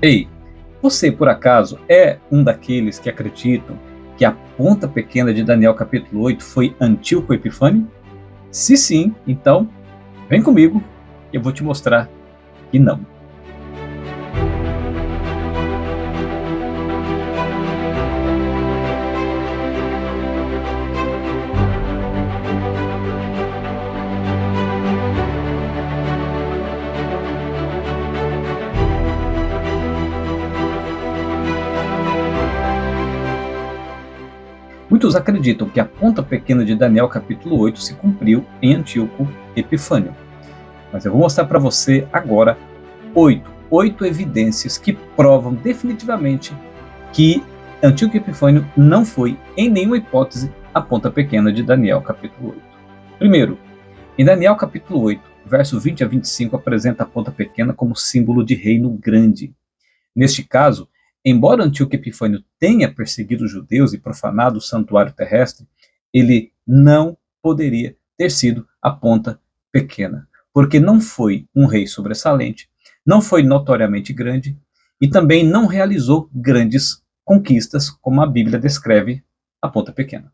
Ei, você por acaso é um daqueles que acreditam que a ponta pequena de Daniel capítulo 8 foi Antíoco Epifânio? Se sim, então vem comigo e eu vou te mostrar que não. Muitos acreditam que a ponta pequena de Daniel capítulo 8 se cumpriu em Antíoco Epifânio. Mas eu vou mostrar para você agora oito evidências que provam definitivamente que Antíoco Epifânio não foi, em nenhuma hipótese, a ponta pequena de Daniel capítulo 8. Primeiro, em Daniel capítulo 8, verso 20 a 25, apresenta a ponta pequena como símbolo de reino grande. Neste caso, embora Antíoco Epifânio tenha perseguido os judeus e profanado o santuário terrestre, ele não poderia ter sido a ponta pequena, porque não foi um rei sobressalente, não foi notoriamente grande e também não realizou grandes conquistas, como a Bíblia descreve a ponta pequena.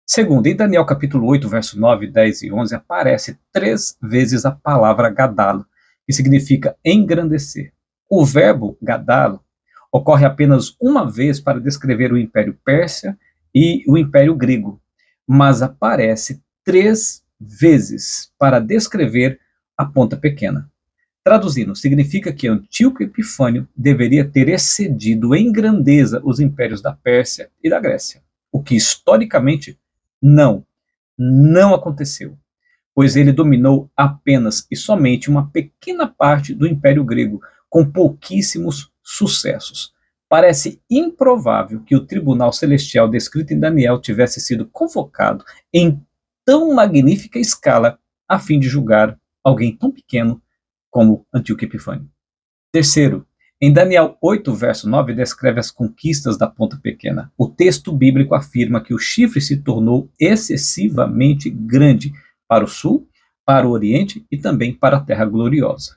Segundo, em Daniel capítulo 8, verso 9, 10 e 11, aparece 3 vezes a palavra gadalo, que significa engrandecer. O verbo gadalo ocorre apenas uma vez para descrever o Império Persa e o Império Grego, mas aparece 3 vezes para descrever a ponta pequena. Traduzindo, significa que Antíoco Epifânio deveria ter excedido em grandeza os impérios da Pérsia e da Grécia, o que historicamente não aconteceu, pois ele dominou apenas e somente uma pequena parte do Império Grego, com pouquíssimos sucessos. Parece improvável que o tribunal celestial descrito em Daniel tivesse sido convocado em tão magnífica escala a fim de julgar alguém tão pequeno como Antíoco Epifânio. Terceiro, em Daniel 8, verso 9, descreve as conquistas da ponta pequena. O texto bíblico afirma que o chifre se tornou excessivamente grande para o sul, para o oriente e também para a terra gloriosa.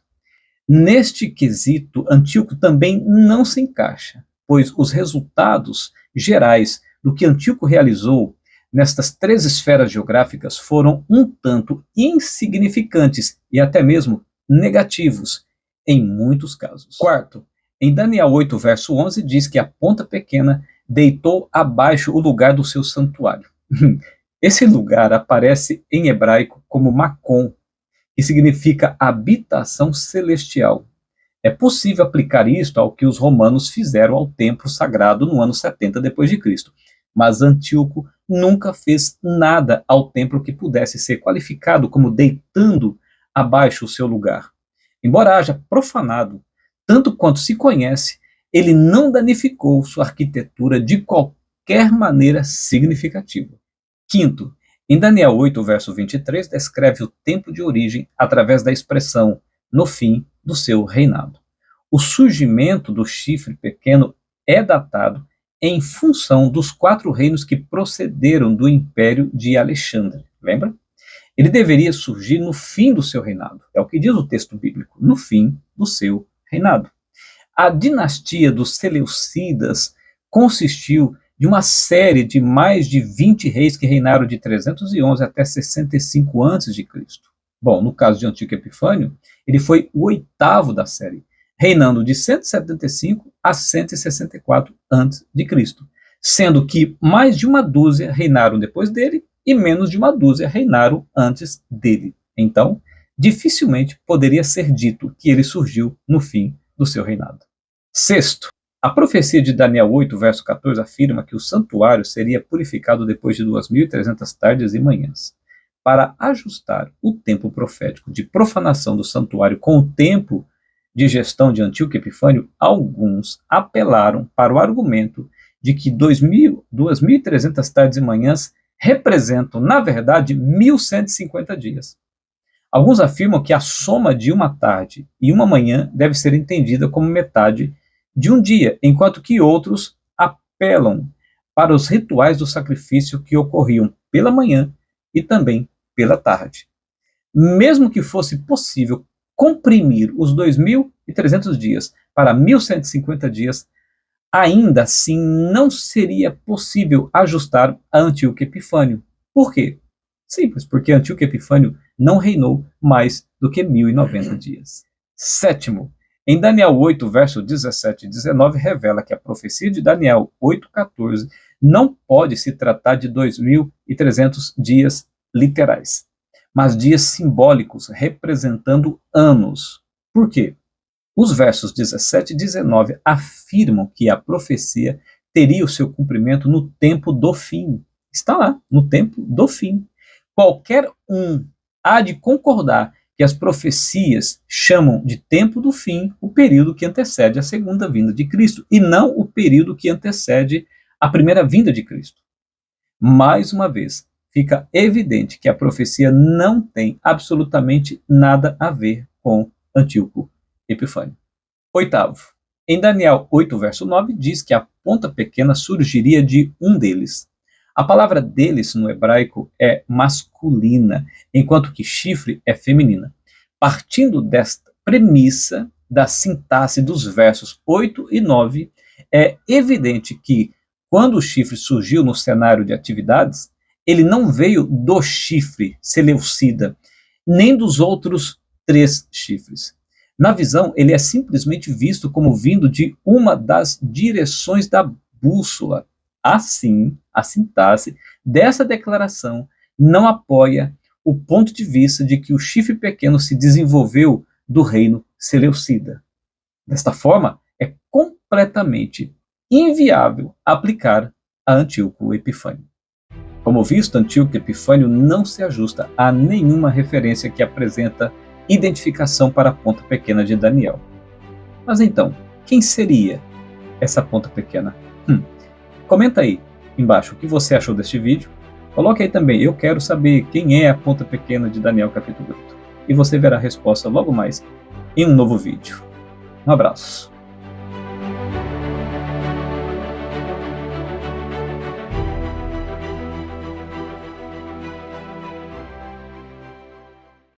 Neste quesito, Antíoco também não se encaixa, pois os resultados gerais do que Antíoco realizou nestas 3 esferas geográficas foram um tanto insignificantes e até mesmo negativos, em muitos casos. Quarto, em Daniel 8, verso 11, diz que a ponta pequena deitou abaixo o lugar do seu santuário. Esse lugar aparece em hebraico como Macom, que significa habitação celestial. É possível aplicar isto ao que os romanos fizeram ao templo sagrado no ano 70 depois de Cristo, mas Antíoco nunca fez nada ao templo que pudesse ser qualificado como deitando abaixo o seu lugar. Embora haja profanado, tanto quanto se conhece, ele não danificou sua arquitetura de qualquer maneira significativa. Quinto, em Daniel 8, verso 23, descreve o tempo de origem através da expressão no fim do seu reinado. O surgimento do chifre pequeno é datado em função dos 4 reinos que procederam do império de Alexandre. Lembra? Ele deveria surgir no fim do seu reinado. É o que diz o texto bíblico, no fim do seu reinado. A dinastia dos Seleucidas consistiu de uma série de mais de 20 reis que reinaram de 311 até 65 a.C. Bom, no caso de Antíoco Epifânio, ele foi o 8º da série, reinando de 175 a 164 a.C., sendo que mais de uma dúzia reinaram depois dele e menos de uma dúzia reinaram antes dele. Então, dificilmente poderia ser dito que ele surgiu no fim do seu reinado. Sexto, a profecia de Daniel 8, verso 14, afirma que o santuário seria purificado depois de 2.300 tardes e manhãs. Para ajustar o tempo profético de profanação do santuário com o tempo de gestão de Antíoco Epifânio, alguns apelaram para o argumento de que 2.300 tardes e manhãs representam, na verdade, 1.150 dias. Alguns afirmam que a soma de uma tarde e uma manhã deve ser entendida como metade de um dia, enquanto que outros apelam para os rituais do sacrifício que ocorriam pela manhã e também pela tarde. Mesmo que fosse possível comprimir os 2.300 dias para 1.150 dias, ainda assim não seria possível ajustar a Antíoco Epifânio. Por quê? Simples, porque Antíoco Epifânio não reinou mais do que 1.090 dias. Sétimo, em Daniel 8, verso 17 e 19, revela que a profecia de Daniel 8,14 não pode se tratar de 2.300 dias literais, mas dias simbólicos representando anos. Por quê? Os versos 17 e 19 afirmam que a profecia teria o seu cumprimento no tempo do fim. Está lá, no tempo do fim. Qualquer um há de concordar que as profecias chamam de tempo do fim o período que antecede a segunda vinda de Cristo, e não o período que antecede a primeira vinda de Cristo. Mais uma vez, fica evidente que a profecia não tem absolutamente nada a ver com Antíoco Epifânio. Oitavo, em Daniel 8, verso 9, diz que a ponta pequena surgiria de um deles. A palavra deles no hebraico é masculina, enquanto que chifre é feminina. Partindo desta premissa da sintaxe dos versos 8 e 9, é evidente que, quando o chifre surgiu no cenário de atividades, ele não veio do chifre Seleucida, nem dos outros 3 chifres. Na visão, ele é simplesmente visto como vindo de uma das direções da bússola. Assim, a sintaxe dessa declaração não apoia o ponto de vista de que o chifre pequeno se desenvolveu do reino Seleucida. Desta forma, é completamente inviável aplicar a Antíoco Epifânio. Como visto, Antíoco Epifânio não se ajusta a nenhuma referência que apresenta identificação para a ponta pequena de Daniel. Mas então, quem seria essa ponta pequena? Comenta aí embaixo o que você achou deste vídeo. Coloque aí também, eu quero saber quem é a ponta pequena de Daniel capítulo 8. E você verá a resposta logo mais em um novo vídeo. Um abraço.